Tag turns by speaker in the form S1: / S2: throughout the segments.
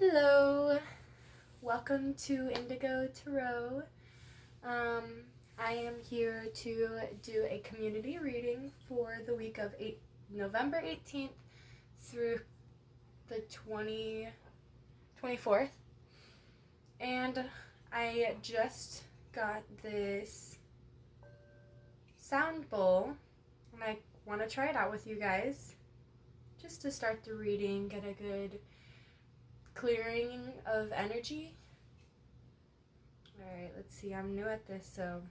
S1: Hello, welcome to Indigo Tarot. I am here to do a community reading for the week of November 18th through the 24th. And I just got this sound bowl and I want to try it out with you guys just to start the reading, get a good clearing of energy. Alright, let's see. I'm new at this, so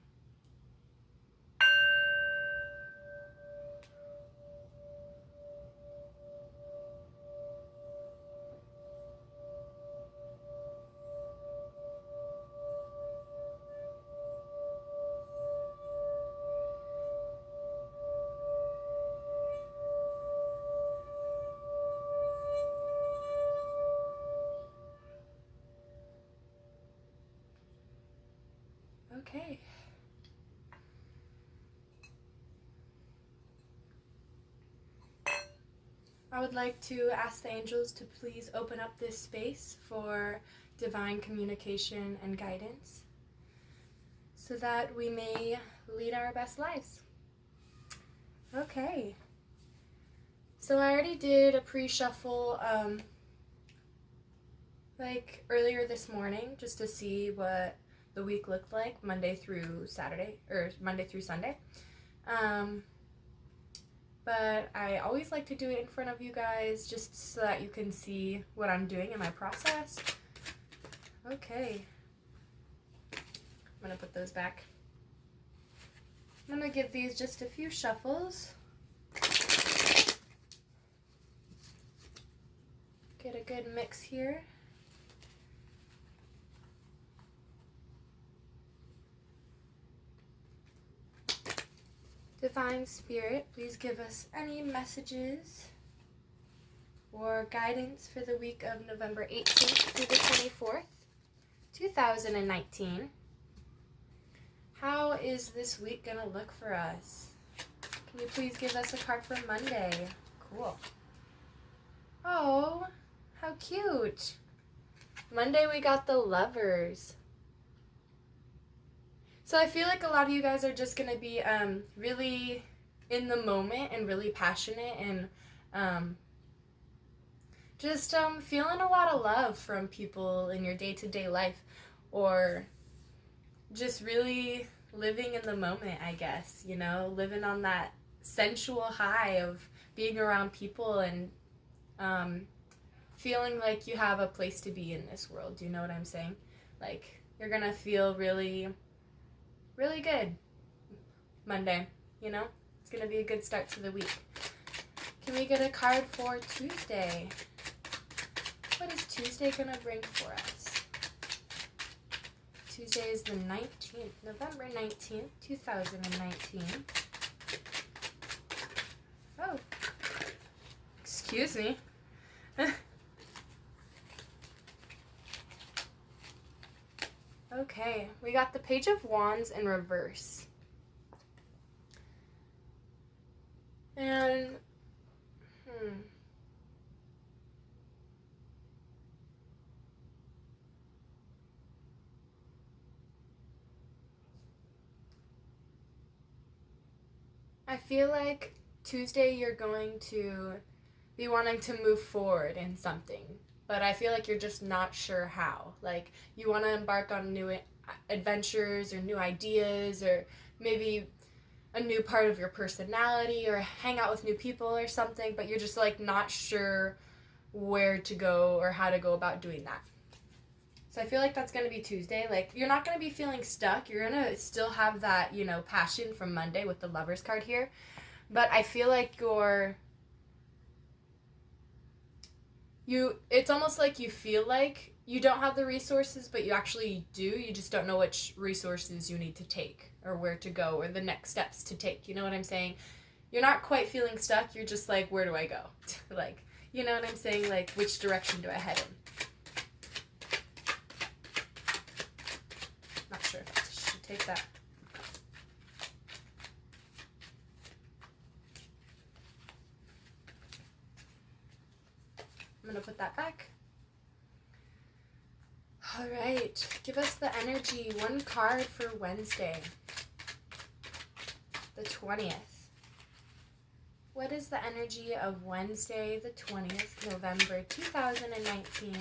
S1: okay. I would like to ask the angels to please open up this space for divine communication and guidance so that we may lead our best lives. Okay. So I already did a pre-shuffle like earlier this morning just to see what the week looked like Monday through Sunday. But I always like to do it in front of you guys just so that you can see what I'm doing in my process. Okay. I'm going to put those back. I'm going to give these just a few shuffles. Get a good mix here. Divine Spirit, please give us any messages or guidance for the week of November 18th through the 24th, 2019. How is this week going to look for us? Can you please give us a card for Monday? Cool. Oh, how cute. Monday we got the Lovers. So I feel like a lot of you guys are just going to be really in the moment and really passionate and just feeling a lot of love from people in your day-to-day life, or just really living in the moment, I guess, you know, living on that sensual high of being around people and feeling like you have a place to be in this world. Do you know what I'm saying? Like, you're going to feel really good Monday, you know? It's going to be a good start to the week. Can we get a card for Tuesday? What is Tuesday going to bring for us? Tuesday is the 19th, November 19th, 2019. Oh, excuse me. Okay, we got the Page of Wands in reverse. And, I feel like Tuesday you're going to be wanting to move forward in something, but I feel like you're just not sure how. Like, you want to embark on new adventures or new ideas, or maybe a new part of your personality, or hang out with new people or something, but you're just like not sure where to go or how to go about doing that. So I feel like that's going to be Tuesday. Like, you're not going to be feeling stuck. You're going to still have that, you know, passion from Monday with the Lovers card here. But I feel like it's almost like you feel like you don't have the resources, but you actually do. You just don't know which resources you need to take or where to go or the next steps to take. You know what I'm saying? You're not quite feeling stuck. You're just like, where do I go? Like, you know what I'm saying? Like, which direction do I head in? Not sure if I should take that. I'm going to put that back. All right, give us the energy. One card for Wednesday, the 20th. What is the energy of Wednesday, the 20th, November 2019?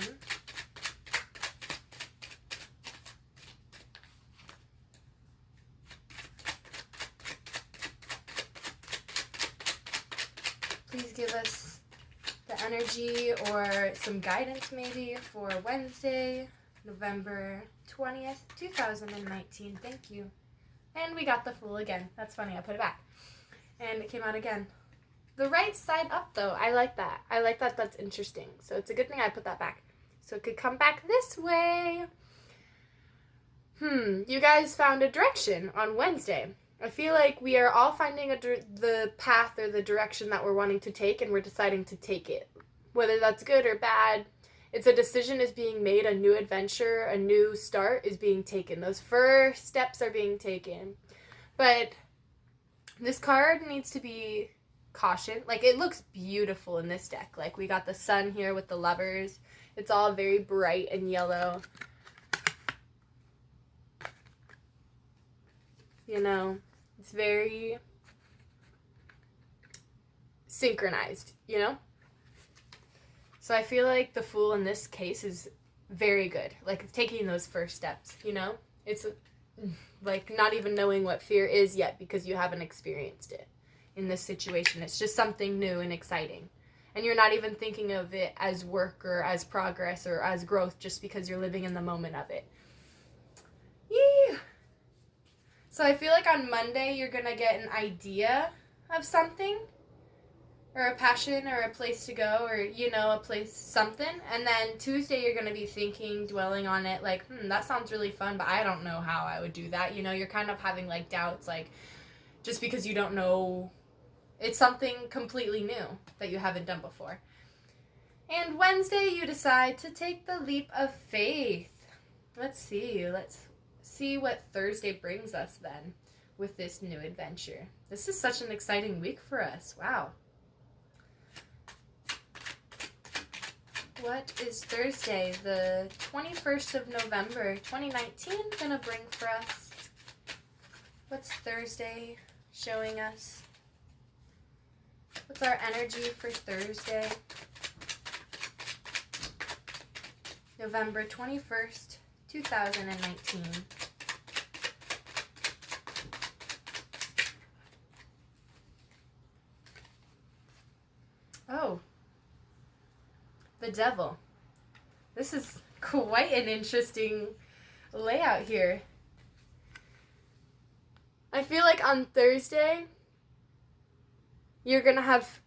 S1: Please give us the energy or some guidance maybe for Wednesday, November 20th, 2019. Thank you. And we got the Fool again. That's funny. I put it back. And it came out again. The right side up, though. I like that. I like that. That's interesting. So it's a good thing I put that back. So it could come back this way. You guys found a direction on Wednesday. I feel like we are all finding the path or the direction that we're wanting to take, and we're deciding to take it. Whether that's good or bad, it's a decision is being made, a new adventure, a new start is being taken. Those first steps are being taken. But this card needs to be caution. Like, it looks beautiful in this deck. Like, we got the sun here with the lovers. It's all very bright and yellow. You know, it's very synchronized, you know? So I feel like the Fool in this case is very good. Like, it's taking those first steps, you know? It's like not even knowing what fear is yet because you haven't experienced it in this situation. It's just something new and exciting. And you're not even thinking of it as work or as progress or as growth just because you're living in the moment of it. Yeah. So I feel like on Monday you're going to get an idea of something, or a passion, or a place to go, or, you know, a place, something. And then Tuesday you're going to be thinking, dwelling on it, like, that sounds really fun, but I don't know how I would do that. You know, you're kind of having, like, doubts, like, just because you don't know. It's something completely new that you haven't done before. And Wednesday you decide to take the leap of faith. Let's see what Thursday brings us then with this new adventure. This is such an exciting week for us. Wow. What is Thursday, the 21st of November, 2019, gonna bring for us? What's Thursday showing us? What's our energy for Thursday? November 21st, 2019. Oh, the Devil. This is quite an interesting layout here. I feel like on Thursday, you're gonna have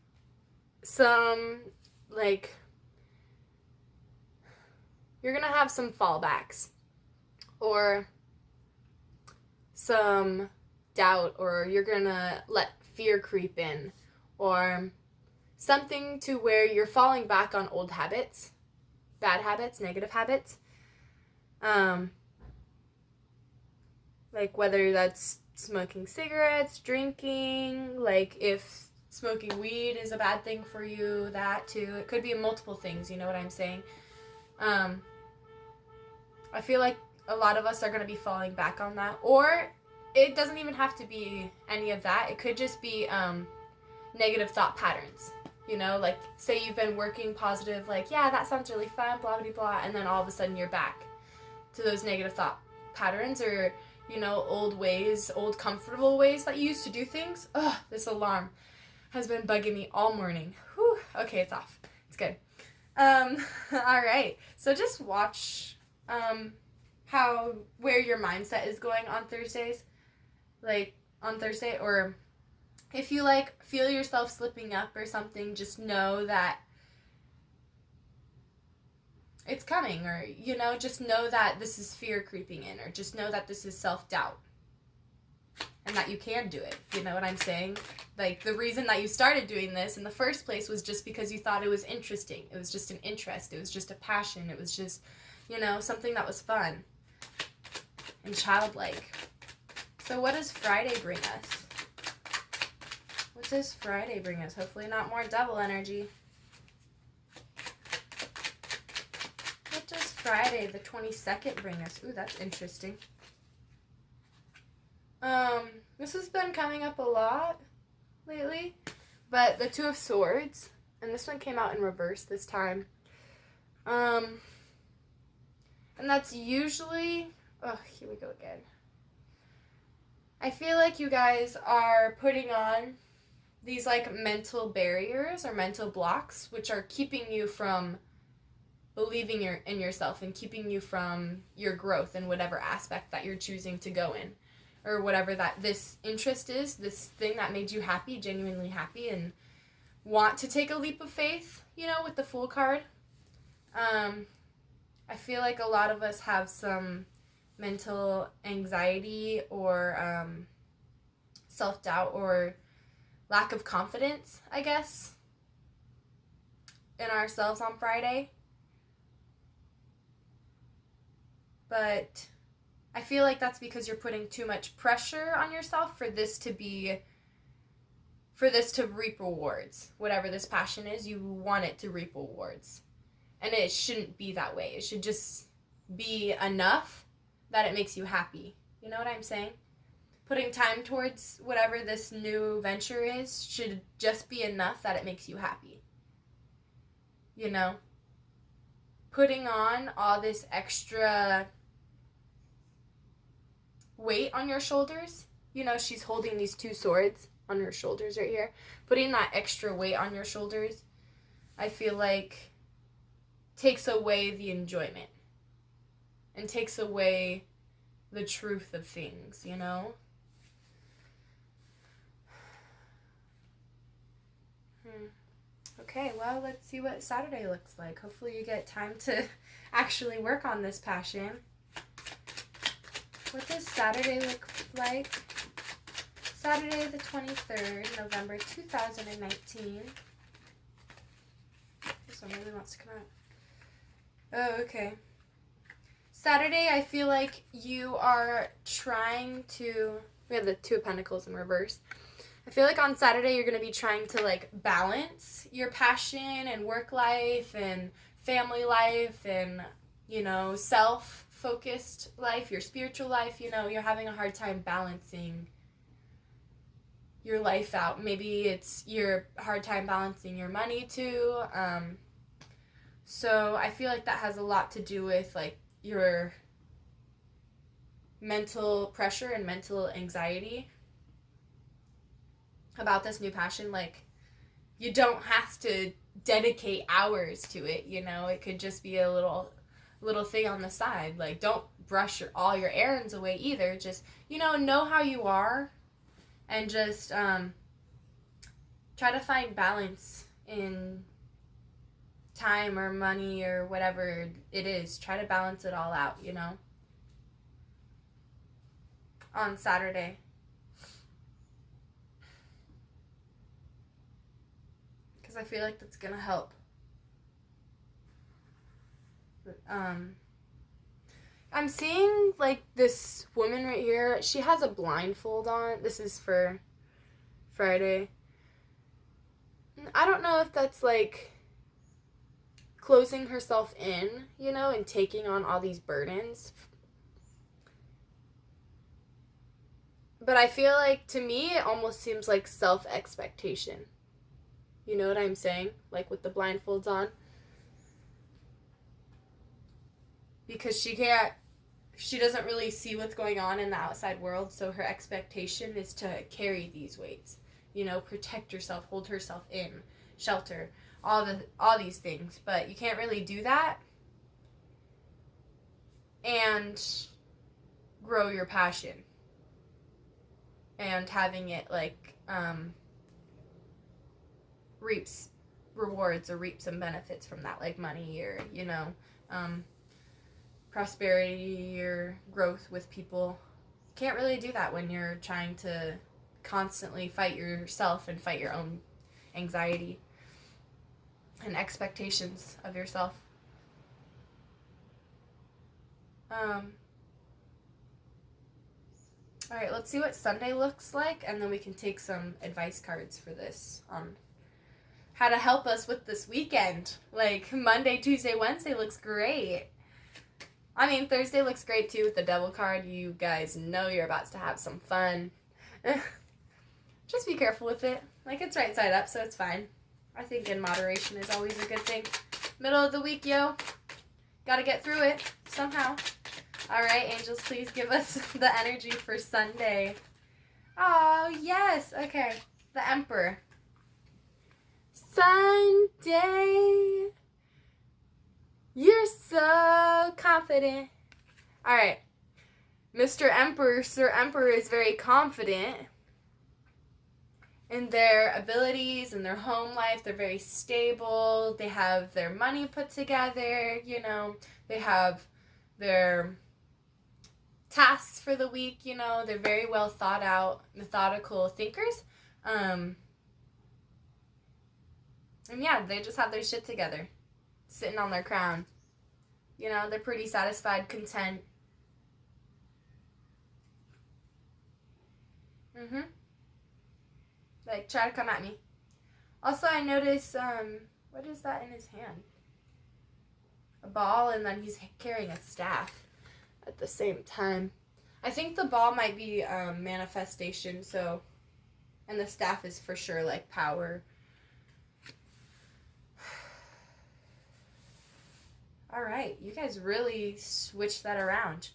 S1: some, like, you're gonna have some fallbacks, or some doubt, or you're gonna let fear creep in, or something to where you're falling back on old habits, bad habits, negative habits. Like whether that's smoking cigarettes, drinking, like if smoking weed is a bad thing for you, that too. It could be multiple things, you know what I'm saying? I feel like a lot of us are going to be falling back on that. Or it doesn't even have to be any of that. It could just be negative thought patterns. You know, like, say you've been working positive, like, yeah, that sounds really fun, blah, blah, blah, and then all of a sudden you're back to those negative thought patterns, or, you know, old ways, old comfortable ways that you used to do things. Ugh, this alarm has been bugging me all morning. Whew, okay, it's off. It's good. All right, so just watch where your mindset is going on Thursdays, like, on Thursday, or if you, like, feel yourself slipping up or something, just know that it's coming, or, you know, just know that this is fear creeping in, or just know that this is self-doubt, and that you can do it, you know what I'm saying? Like, the reason that you started doing this in the first place was just because you thought it was interesting. It was just an interest. It was just a passion. It was just, you know, something that was fun and childlike. So what does Friday bring us? What does Friday bring us? Hopefully not more Devil energy. What does Friday, the 22nd, bring us? Ooh, that's interesting. This has been coming up a lot lately, but the Two of Swords, and this one came out in reverse this time. And that's usually, oh, here we go again. I feel like you guys are putting on these like mental barriers or mental blocks, which are keeping you from believing in yourself and keeping you from your growth in whatever aspect that you're choosing to go in, or whatever that this interest is, this thing that made you happy, genuinely happy, and want to take a leap of faith, you know, with the Fool card. I feel like a lot of us have some mental anxiety or self-doubt or lack of confidence, I guess, in ourselves on Friday. But I feel like that's because you're putting too much pressure on yourself for this to reap rewards. Whatever this passion is, you want it to reap rewards. And it shouldn't be that way. It should just be enough that it makes you happy. You know what I'm saying? Putting time towards whatever this new venture is should just be enough that it makes you happy. You know? Putting on all this extra weight on your shoulders. You know, she's holding these two swords on her shoulders right here. Putting that extra weight on your shoulders, I feel like takes away the enjoyment and takes away the truth of things, you know? Okay, well, let's see what Saturday looks like. Hopefully you get time to actually work on this passion. What does Saturday look like? Saturday the 23rd, November 2019. This one really wants to come out. Oh, okay. Saturday, I feel like you are trying to... We have the Two of Pentacles in reverse. I feel like on Saturday you're going to be trying to like balance your passion and work life and family life and, you know, self-focused life, your spiritual life. You know, you're having a hard time balancing your life out. Maybe it's your hard time balancing your money too. So I feel like that has a lot to do with like your mental pressure and mental anxiety about this new passion. Like, you don't have to dedicate hours to it, you know. It could just be a little thing on the side. Like, don't brush all your errands away either. Just, you know how you are, and just try to find balance in time or money or whatever it is. Try to balance it all out, you know, on Saturday. Because I feel like that's going to help. I'm seeing, like, this woman right here. She has a blindfold on. This is for Friday. I don't know if that's, like, closing herself in, you know, and taking on all these burdens. But I feel like, to me, it almost seems like self-expectation. You know what I'm saying? Like with the blindfolds on. Because she doesn't really see what's going on in the outside world, so her expectation is to carry these weights. You know, protect yourself, hold herself in, shelter, all these things. But you can't really do that and grow your passion. And having it, like, reaps rewards or reap some benefits from that, like money or, you know, prosperity or growth with people. Can't really do that when you're trying to constantly fight yourself and fight your own anxiety and expectations of yourself. Alright, let's see what Sunday looks like, and then we can take some advice cards for this on how to help us with this weekend. Like, Monday, Tuesday, Wednesday looks great. I mean, Thursday looks great too with the devil card. You guys know you're about to have some fun. Just be careful with it. Like, it's right side up, so it's fine. I think in moderation is always a good thing. Middle of the week, yo. Gotta get through it somehow. All right, angels, please give us the energy for Sunday. Oh, yes. Okay. The Emperor. Sunday. You're so confident. All right. Mr. Emperor, Sir Emperor is very confident in their abilities and their home life. They're very stable. They have their money put together, you know. They have their tasks for the week, you know. They're very well thought out, methodical thinkers. And yeah, they just have their shit together, sitting on their crown. You know, they're pretty satisfied, content. Like, try to come at me. Also, I notice, what is that in his hand? A ball, and then he's carrying a staff at the same time. I think the ball might be manifestation, so, and the staff is for sure, like, power. All right, you guys really switched that around.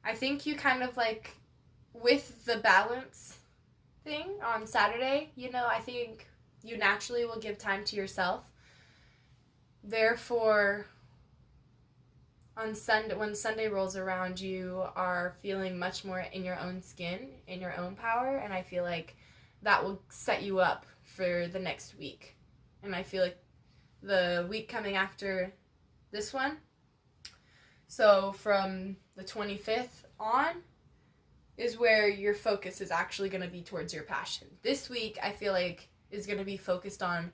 S1: I think you kind of, like, with the balance thing on Saturday, you know, I think you naturally will give time to yourself. Therefore, on Sunday, when Sunday rolls around, you are feeling much more in your own skin, in your own power, and I feel like that will set you up for the next week. And I feel like the week coming after this one, so from the 25th on, is where your focus is actually going to be towards your passion. This week, I feel like, is going to be focused on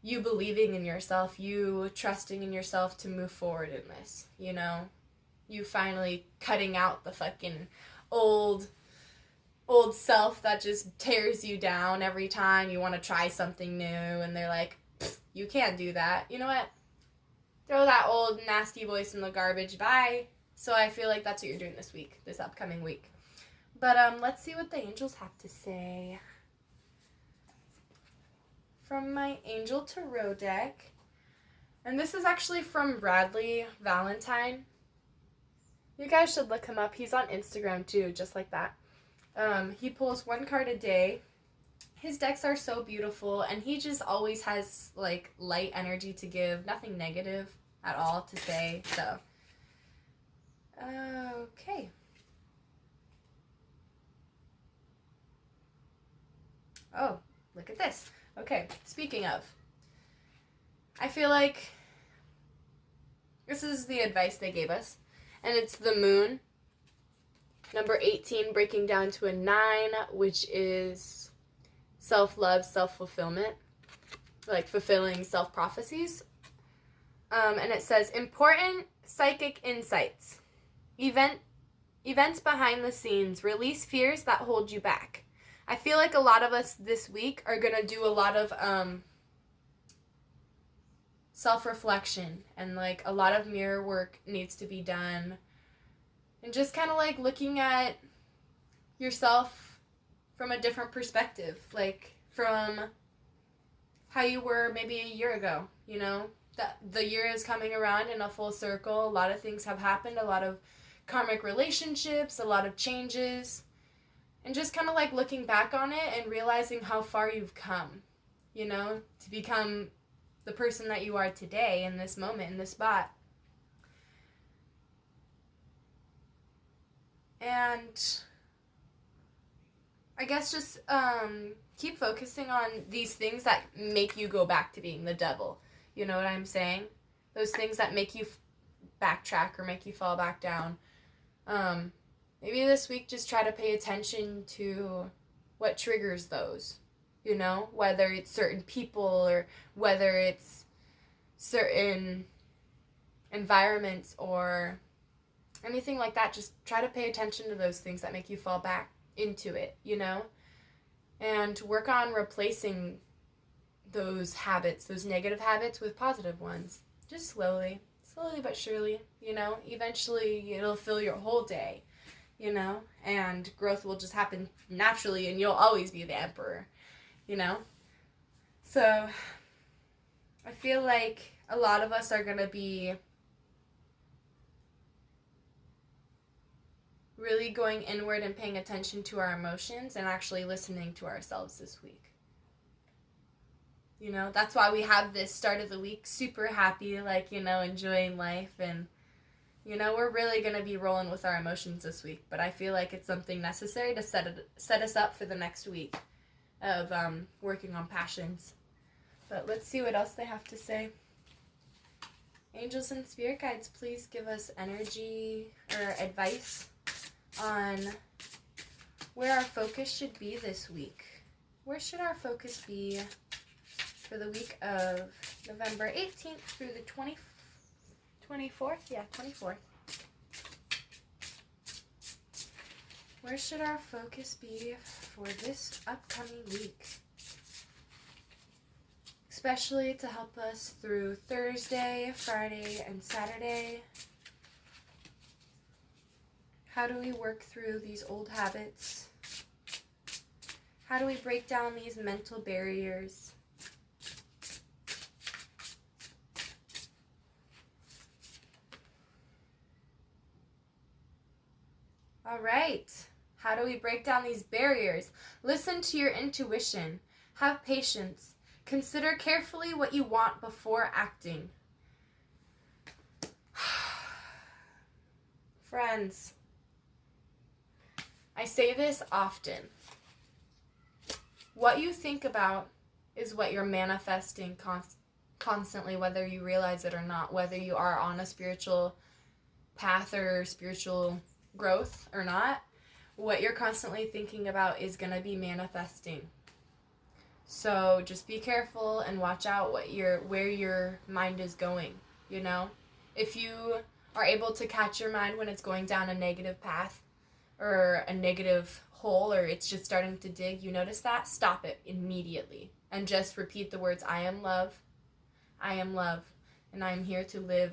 S1: you believing in yourself, you trusting in yourself to move forward in this, you know? You finally cutting out the fucking old self that just tears you down every time you want to try something new, and they're like, you can't do that. You know what? Throw that old nasty voice in the garbage. Bye. So I feel like that's what you're doing this week, this upcoming week. But let's see what the angels have to say. From my Angel Tarot deck. And this is actually from Bradley Valentine. You guys should look him up. He's on Instagram too, just like that. He pulls one card a day. His decks are so beautiful, and he just always has, like, light energy to give. Nothing negative at all to say, so. Okay. Oh, look at this. Okay, speaking of, I feel like this is the advice they gave us, and it's the moon, number 18, breaking down to a 9, which is self-love, self-fulfillment, like fulfilling self-prophecies. And it says, important psychic insights. Events behind the scenes. Release fears that hold you back. I feel like a lot of us this week are going to do a lot of self-reflection, and like a lot of mirror work needs to be done. And just kind of like looking at yourself from a different perspective, like from how you were maybe a year ago, you know? That the year is coming around in a full circle. A lot of things have happened, a lot of karmic relationships, a lot of changes. And just kind of like looking back on it and realizing how far you've come, you know, to become the person that you are today in this moment, in this spot. And I guess just keep focusing on these things that make you go back to being the devil. You know what I'm saying? Those things that make you backtrack or make you fall back down. Maybe this week just try to pay attention to what triggers those, you know, whether it's certain people or whether it's certain environments or anything like that. Just try to pay attention to those things that make you fall back into it, you know, and work on replacing those habits, those negative habits with positive ones. Just slowly. slowly but surely, eventually it'll fill your whole day, and growth will just happen naturally and you'll always be the emperor, So I feel like a lot of us are going to be really going inward and paying attention to our emotions and actually listening to ourselves this week. That's why we have this start of the week super happy, enjoying life, and, we're really going to be rolling with our emotions this week, but I feel like it's something necessary to set us up for the next week of working on passions. But let's see what else they have to say. Angels and spirit guides, please give us energy or advice on where our focus should be this week. Where should our focus be for the week of November 18th through the 24th? Yeah, 24th. Where should our focus be for this upcoming week? Especially to help us through Thursday, Friday, and Saturday. How do we work through these old habits? How do we break down these mental barriers? All right. How do we break down these barriers? Listen to your intuition. Have patience. Consider carefully what you want before acting. Friends, I say this often. What you think about is what you're manifesting constantly, whether you realize it or not, whether you are on a spiritual path or spiritual growth or not. What you're constantly thinking about is going to be manifesting. So just be careful and watch out where your mind is going, If you are able to catch your mind when it's going down a negative path or a negative hole, or it's just starting to dig, you notice that, stop it immediately and just repeat the words, I am love, and I am here to live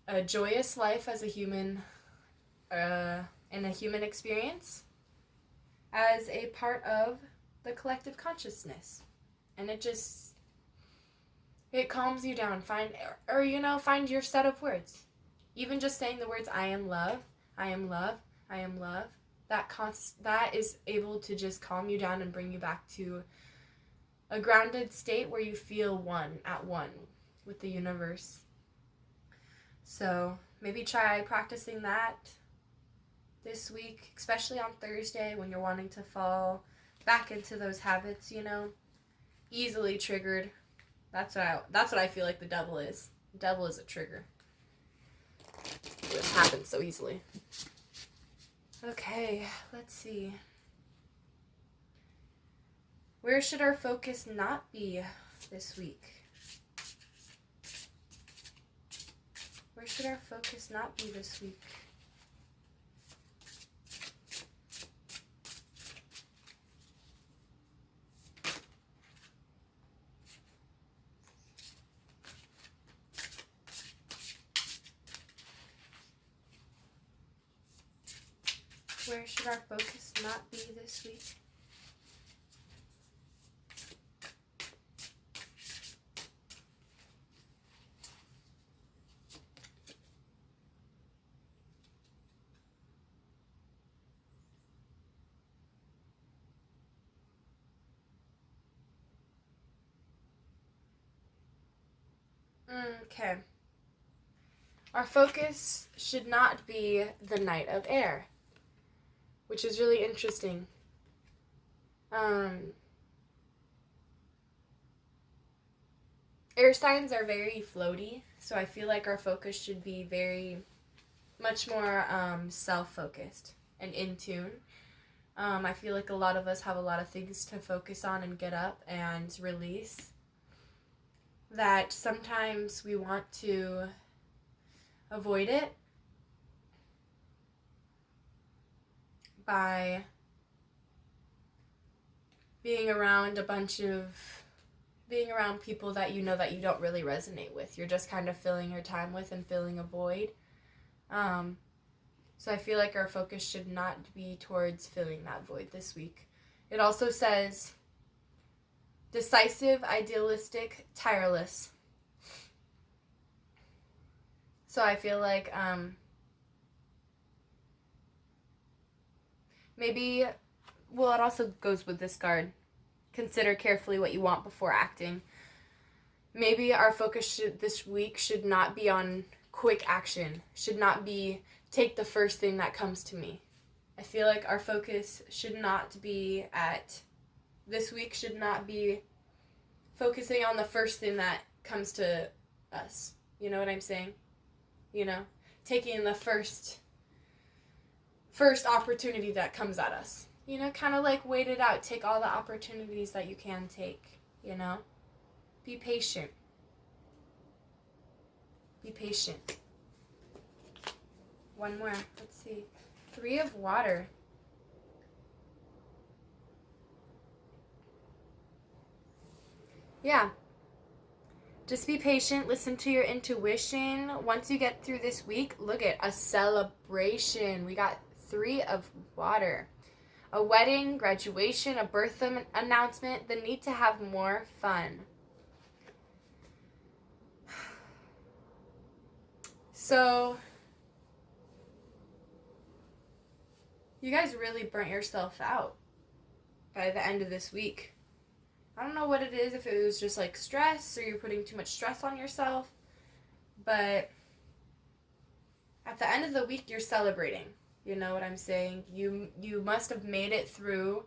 S1: a joyous life as a human, in a human experience, as a part of the collective consciousness. And it calms you down. Find your set of words. Even just saying the words, I am love, I am love, I am love, that is able to just calm you down and bring you back to a grounded state where you feel at one with the universe. So maybe try practicing that this week, especially on Thursday when you're wanting to fall back into those habits, easily triggered. That's what I feel like the devil is. The devil is a trigger. It happens so easily. Okay, let's see. Where should our focus not be this week? Where should our focus not be this week? Where should our focus not be this week? Okay. Our focus should not be the Knight of Air, which is really interesting. Air signs are very floaty, so I feel like our focus should be very much more self-focused and in tune. I feel like a lot of us have a lot of things to focus on and get up and release, that sometimes we want to avoid it by being around a bunch of being around people that you know that you don't really resonate with. You're just kind of filling your time with and filling a void. So I feel like our focus should not be towards filling that void this week. It also says decisive, idealistic, tireless. So I feel like maybe, well, it also goes with this card. Consider carefully what you want before acting. Maybe our focus this week should not be on quick action. Should not be take the first thing that comes to me. I feel like our focus should not be this week should not be focusing on the first thing that comes to us. You know what I'm saying? You know, taking the first opportunity that comes at us. You know, kind of like wait it out. Take all the opportunities that you can take, you know? Be patient. Be patient. One more. Let's see. 3 of water. Yeah. Just be patient. Listen to your intuition. Once you get through this week, look at a celebration. We got 3 of water. A wedding, graduation, a birth announcement, the need to have more fun. So, you guys really burnt yourself out by the end of this week. I don't know what it is, if it was just like stress or you're putting too much stress on yourself, but at the end of the week, you're celebrating. You know what I'm saying? You must have made it through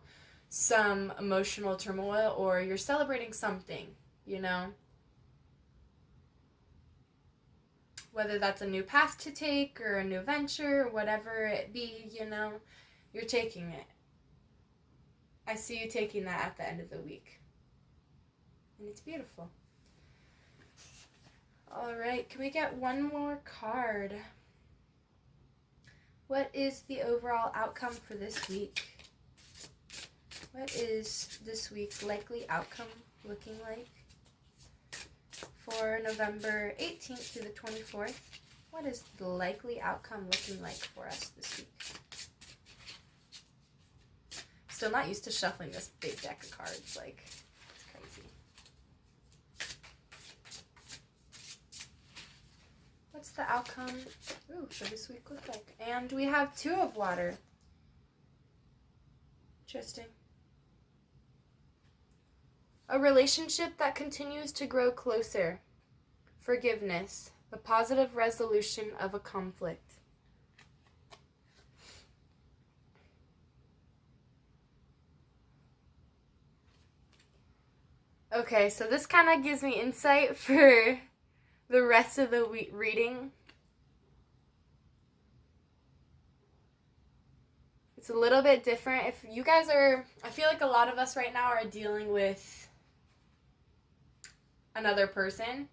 S1: some emotional turmoil, or you're celebrating something, you know? Whether that's a new path to take or a new venture or whatever it be, you know, you're taking it. I see you taking that at the end of the week. And it's beautiful. All right, can we get one more card? What is the overall outcome for this week? What is this week's likely outcome looking like? For November 18th to the 24th, what is the likely outcome looking like for us this week? Still not used to shuffling this big deck of cards, like, it's crazy. What's the outcome for this week look like? And we have 2 of water. Interesting. A relationship that continues to grow closer. Forgiveness. The positive resolution of a conflict. Okay, so this kind of gives me insight for the rest of the reading. It's a little bit different. If you guys I feel like a lot of us right now are dealing with another person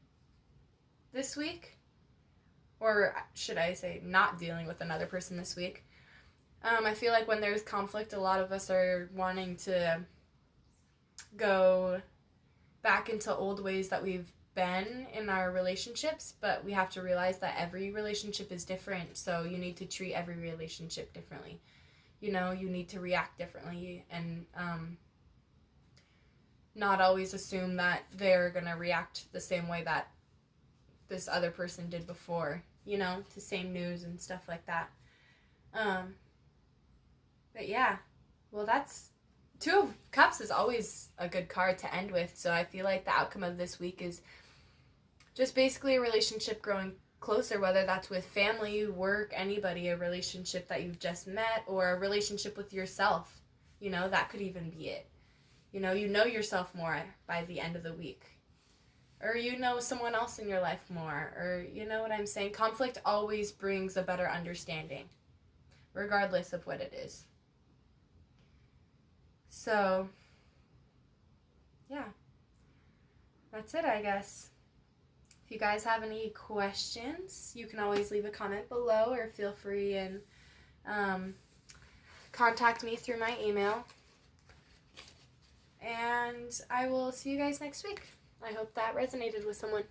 S1: this week. Or should I say not dealing with another person this week. I feel like when there's conflict, a lot of us are wanting to go back into old ways that we've been in our relationships, but we have to realize that every relationship is different, so you need to treat every relationship differently. You know, you need to react differently, and not always assume that they're going to react the same way that this other person did before, you know, to same news and stuff like that. But yeah, well, that's 2 of Cups is always a good card to end with, so I feel like the outcome of this week is just basically a relationship growing closer, whether that's with family, work, anybody, a relationship that you've just met, or a relationship with yourself. You know, that could even be it. You know yourself more by the end of the week. Or you know someone else in your life more, or you know what I'm saying? Conflict always brings a better understanding, regardless of what it is. So, yeah, that's it, I guess. If you guys have any questions, you can always leave a comment below, or feel free and contact me through my email. And I will see you guys next week. I hope that resonated with someone.